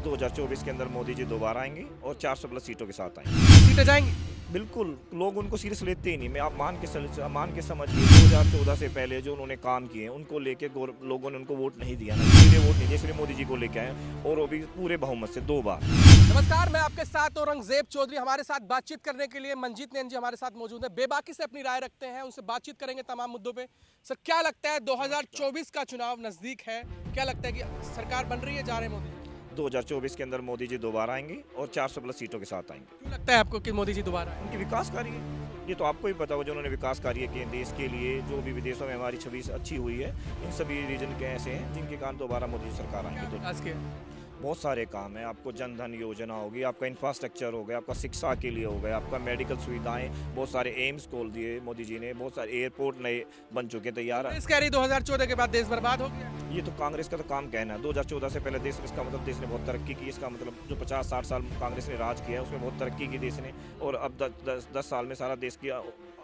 2024 के अंदर मोदी जी दोबारा आएंगे और 400 प्लस सीटों के साथ आएंगे। सीटें जाएंगी। बिल्कुल, लोग उनको सीरियस लेते ही नहीं। मैं आप मान के समझिए 2014 से पहले जो उन्होंने काम किए हैं उनको लेके लोगों ने उनको वोट नहीं दिया ना, इसलिए वोट नहीं दिया, इसलिए मोदी जी को लेके आए और वो भी पूरे बहुमत से 2 बार। नमस्कार, मैं आपके साथ औरंगजेब चौधरी। हमारे साथ बातचीत करने के लिए मंजीत नैन जी हमारे साथ मौजूद है। बेबाकी से अपनी राय रखते हैं, उनसे बातचीत करेंगे तमाम मुद्दों पे। सर, क्या लगता है 2024 का चुनाव नजदीक है, क्या लगता है कि सरकार बन रही है, जा रहे हैं मोदी? 2024 के अंदर मोदी जी दोबारा आएंगे और 400 प्लस सीटों के साथ आएंगे। क्यों लगता है आपको कि मोदी जी दोबारा आए? उनकी विकास कार्य है, ये तो आपको ही पता हो, जो उन्होंने विकास कार्य किए देश के लिए, जो भी विदेशों में हमारी छवि अच्छी हुई है, इन सभी रीजन के ऐसे हैं जिनके कारण दोबारा मोदी जी सरकार आएंगे। तो विकास के बहुत सारे काम हैं, आपको जन धन योजना होगी, आपका इंफ्रास्ट्रक्चर हो गया, आपका शिक्षा के लिए हो गया, आपका मेडिकल सुविधाएं, बहुत सारे एम्स खोल दिए मोदी जी ने, बहुत सारे एयरपोर्ट नए बन चुके तैयार। कांग्रेस कह रही 2014 के बाद देश बर्बाद हो गया। ये तो कांग्रेस का तो काम कहना है। 2014 से पहले देश, इसका मतलब देश ने बहुत तरक्की की, इसका मतलब जो 50-60 साल कांग्रेस ने राज किया है उसमें बहुत तरक्की की देश ने, और अब 10 साल में सारा देश किया,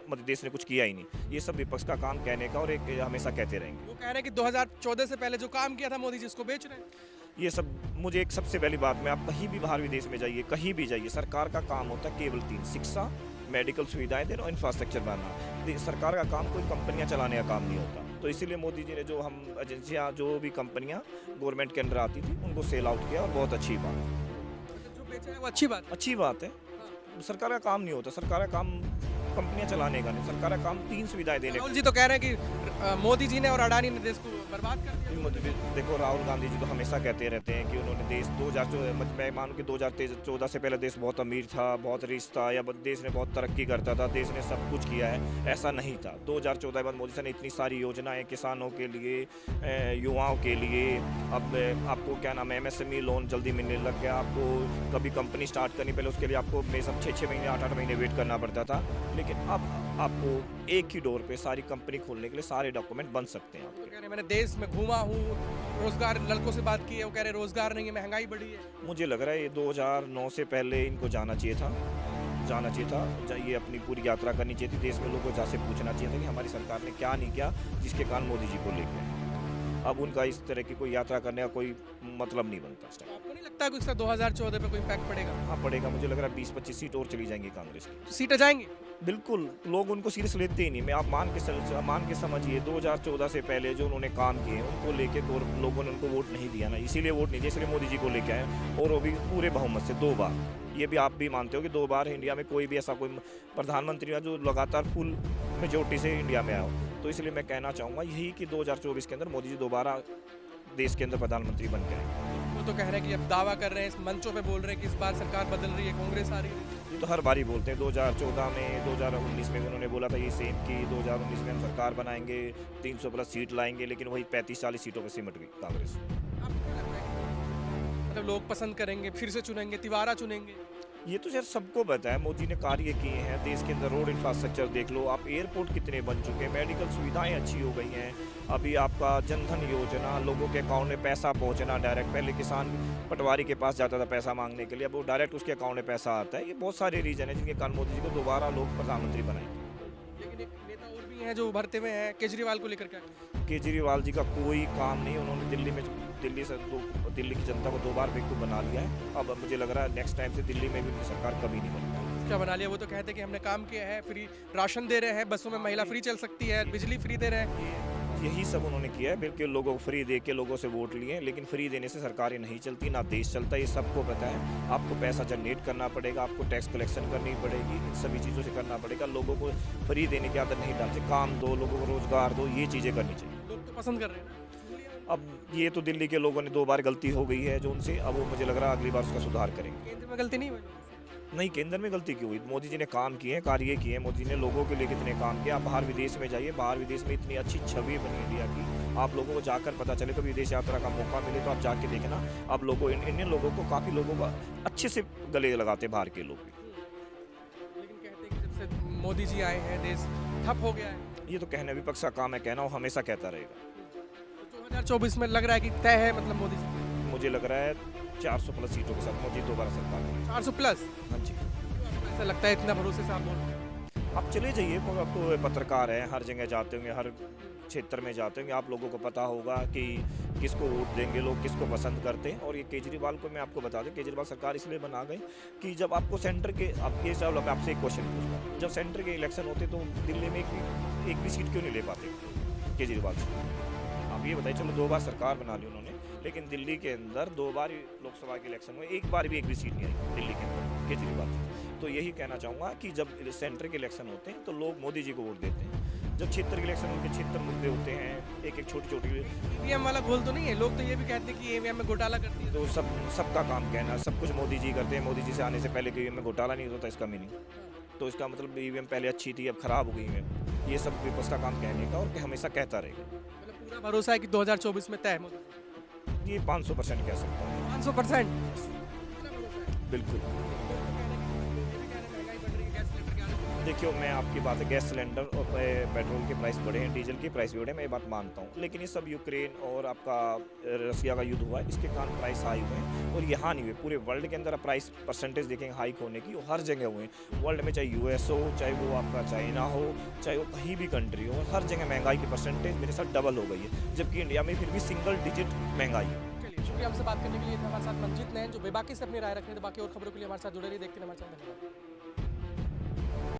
मतलब देश ने कुछ किया ही नहीं। ये सब विपक्ष का काम कहने का, और एक हमेशा कहते रहेंगे। वो कह रहे हैं कि 2014 से पहले जो काम किया था मोदी जी उसको बेच रहे हैं। ये सब, मुझे एक सबसे पहली बात में, आप कहीं भी बाहर विदेश में जाइए, कहीं भी जाइए, सरकार का काम होता है केवल 3: शिक्षा, मेडिकल सुविधाएं देना और इंफ्रास्ट्रक्चर बनाना। सरकार का काम कोई कंपनियां चलाने का काम नहीं होता। तो इसीलिए मोदी जी ने जो हम एजेंसियां, जो भी कंपनियां गवर्नमेंट के अंडर आती थी, उनको सेल आउट किया, और बहुत अच्छी बात। जो बेचा है वो अच्छी बात है। सरकार का काम नहीं होता, सरकार का काम कंपनियां चलाने का नहीं, सरकार का काम 3 सुविधाएं देने का। राहुल जी तो कह रहे हैं कि मोदी जी ने और अडानी ने देश को बर्बाद कर दिया। देखो, राहुल गांधी जी तो हमेशा कहते रहते हैं कि उन्होंने देश 2014, मैं मानूं कि 2014 से पहले देश बहुत अमीर था, बहुत रिच था, या देश ने बहुत तरक्की करता था, देश ने सब कुछ किया है, ऐसा नहीं था। 2014 के बाद मोदी साहब ने इतनी सारी योजनाएं किसानों के लिए, युवाओं के लिए, अब आपको क्या नाम है, MSME लोन जल्दी मिलने लग गया। आपको कभी कंपनी स्टार्ट करनी, पहले उसके लिए आपको सब 6-6 महीने, 8-8 महीने वेट करना पड़ता था, लेकिन अब आपको एक ही डोर पे सारी कंपनी खोलने के लिए सारे डॉक्यूमेंट बन सकते हैं। तो कह रहे मैंने देश में घूमा हूँ, रोजगार, लड़कों से बात की है, वो कह रहे रोजगार नहीं है, महंगाई बढ़ी है। मुझे लग रहा है ये 2009 से पहले इनको जाना चाहिए था, ये अपनी पूरी यात्रा करनी चाहिए थी, देश में लोगों को जाके पूछना चाहिए था कि हमारी सरकार ने क्या नहीं किया जिसके कारण मोदी जी को लेके। अब उनका इस तरह की कोई यात्रा करने का कोई मतलब नहीं बनता। तो आपको नहीं लगता कि इसका 2014 पे कोई इम्पैक्ट पड़ेगा? हाँ, पड़ेगा। मुझे लग रहा है 20-25 सीट और चली जाएंगी कांग्रेस की। तो सीटें जाएंगी। बिल्कुल, लोग उनको सीरियस लेते ही नहीं। मैं आप मान के समझिए 2014 से पहले जो उन्होंने काम किए हैं उनको लेके लोगों ने उनको वोट नहीं दिया ना, इसीलिए वोट नहीं दिया, इसलिए मोदी जी को लेके आए, और वो भी पूरे बहुमत से 2 बार। ये भी आप भी मानते हो कि 2 बार इंडिया में कोई भी ऐसा कोई प्रधानमंत्री हुआ जो लगातार फुल मेजोरिटी से इंडिया में आया हो। तो इसलिए मैं कहना चाहूँगा यही कि 2024 के अंदर मोदी जी दोबारा देश के अंदर प्रधानमंत्री बन के आए। वो तो कह रहे हैं कि अब दावा कर रहे हैं, इस मंचों पे बोल रहे हैं कि इस बार सरकार बदल रही है, कांग्रेस आ रही है। ये तो हर बारी बोलते हैं। 2014 में, 2019 में भी उन्होंने बोला था ये सेम कि 2019 में हम सरकार बनाएंगे, 300 प्लस सीट लाएंगे, लेकिन वही 35-40 सीटों पर सिमट गई कांग्रेस। आपको क्या लगता है, मतलब लोग पसंद करेंगे, फिर से चुनेंगे, तिवारा चुनेंगे? ये तो यार सबको पता है, मोदी ने कार्य किए हैं देश के अंदर। रोड इंफ्रास्ट्रक्चर देख लो आप, एयरपोर्ट कितने बन चुके हैं, मेडिकल सुविधाएं अच्छी हो गई हैं, अभी आपका जन धन योजना, लोगों के अकाउंट में पैसा पहुंचना डायरेक्ट। पहले किसान पटवारी के पास जाता था पैसा मांगने के लिए, अब वो डायरेक्ट उसके अकाउंट में पैसा आता है। ये बहुत सारे रीजन है जिनके कारण मोदी जी को दोबारा लोग प्रधानमंत्री बनाएंगे। लेकिन एक नेता और भी हैं जो उभरते हुए हैं, केजरीवाल को लेकर क्या? केजरीवाल जी का कोई काम नहीं, उन्होंने दिल्ली की जनता को 2 बार बेवकूफ़ बना लिया है। अब मुझे लग रहा है नेक्स्ट टाइम से दिल्ली में भी उनकी सरकार कभी नहीं बनेगी। क्या बना लिया? वो तो कहते हैं कि हमने काम किया है, फ्री राशन दे रहे हैं, बसों में महिला फ्री चल सकती है, बिजली फ्री दे रहे हैं। यही सब उन्होंने किया है। बिल्कुल, लोगों को फ्री दे के लोगों से वोट लिए, लेकिन फ्री देने से सरकारें नहीं चलती, ना देश चलता। ये सबको पता है। आपको पैसा जनरेट करना पड़ेगा, आपको टैक्स कलेक्शन करनी पड़ेगी, इन सभी चीज़ों से करना पड़ेगा। लोगों को फ्री देने की आदत नहीं डालते, काम दो, लोगों को रोजगार दो, ये चीज़ें करनी चाहिए। लोग तो पसंद कर रहे हैं। अब ये तो दिल्ली के लोगों ने 2 बार गलती हो गई है जो उनसे, अब वो मुझे लग रहा है अगली बार उसका सुधार करेंगे। केंद्र में गलती नहीं हुई? नहीं, केंद्र में गलती क्यों हुई? मोदी जी ने काम किए हैं, कार्य किए हैं, मोदी जी ने लोगों के लिए कितने काम किए। आप बाहर विदेश में जाइए, बाहर विदेश में इतनी अच्छी छवि बनी इंडिया की, आप लोगों को जाकर पता चले, कभी विदेश यात्रा का मौका मिले तो आप जाके देखना। आप लोगों, इंडियन लोगों को, काफ़ी लोगों का अच्छे से गले लगाते बाहर के लोग भी। लेकिन कहते हैं कि जब से मोदी जी आए हैं देश ठप हो गया है। ये तो कहना विपक्ष का काम है, कहना वो हमेशा कहता रहेगा। 2024 में लग रहा है कि तय है, मतलब मोदी जी? मुझे लग रहा है 400 प्लस सीटों के साथ मोदी दोबारा सरकार बनाएगी। 400 प्लस? हाँ जी। ऐसा लगता है, इतना भरोसे से आप बोल रहे हैं? आप चले जाइए, आप तो पत्रकार हैं, हर जगह जाते होंगे, हर क्षेत्र में जाते होंगे, आप लोगों को पता होगा कि किसको वोट देंगे लोग, किसको पसंद करते हैं। और ये केजरीवाल को मैं आपको बता दूं, केजरीवाल सरकार इसलिए बना गई कि जब आपको सेंटर के, अब ये चलो मैं आपसे एक क्वेश्चन पूछता हूँ, जब सेंटर के इलेक्शन होते तो दिल्ली में एक भी सीट क्यों नहीं ले पाते केजरीवाल से? आप ये बताइए, चलो 2 बार सरकार बना ली उन्होंने, लेकिन दिल्ली के अंदर 2 बार ही लोकसभा के इलेक्शन में एक बार भी एक भी सीट नहीं आई दिल्ली के अंदर केजरीवाल से। तो यही कहना चाहूँगा कि जब सेंटर के इलेक्शन होते हैं तो लोग मोदी जी को वोट देते हैं, जब क्षेत्र के इलेक्शन उनके क्षेत्र मुद्दे होते हैं, एक एक छोटी छोटी, ईवीएम वाला घोल तो नहीं है? लोग तो ये भी कहते हैं कि ईवीएम में घोटाला कर दिया। तो सबका काम कहना, सब कुछ मोदी जी करते हैं। मोदी जी से आने से पहले ईवीएम में घोटाला नहीं होता, इसका मीनिंग तो इसका मतलब ईवीएम पहले अच्छी थी, अब खराब हो गई ईवीएम। ये सब विपक्ष का काम कहने का, और कि हमेशा कहता रहेगा। मतलब पूरा भरोसा है कि 2024 में तय है मोदी। ये 500% कह सकता हूँ, 500%। बिल्कुल। देखियो, मैं आपकी बात है, गैस सिलेंडर और पेट्रोल के प्राइस बढ़े हैं, डीजल के प्राइस भी बढ़े हैं, मैं ये बात मानता हूँ। लेकिन ये सब यूक्रेन और आपका रसिया का युद्ध हुआ है, इसके कारण प्राइस हाई हुए हैं। और यहाँ नहीं हुए, पूरे वर्ल्ड के अंदर प्राइस परसेंटेज देखेंगे हाइक होने की, और हर जगह हुए हैं वर्ल्ड में, चाहे यूएस हो, चाहे वो आपका चाइना हो, चाहे वो कहीं भी कंट्री हो, हर जगह महंगाई की परसेंटेज मेरे साथ डबल हो गई है, जबकि इंडिया में फिर भी सिंगल डिजिट महंगाई है। चलिए, शुक्रिया हमसे बात करने के लिए। थे हमारे साथ मंजीत नैन, जो बेबाकी से अपनी राय रख रहे थे। बाकी और खबरों के लिए हमारे साथ जुड़े रहिए, देखते रहिए हमारे साथ। धन्यवाद।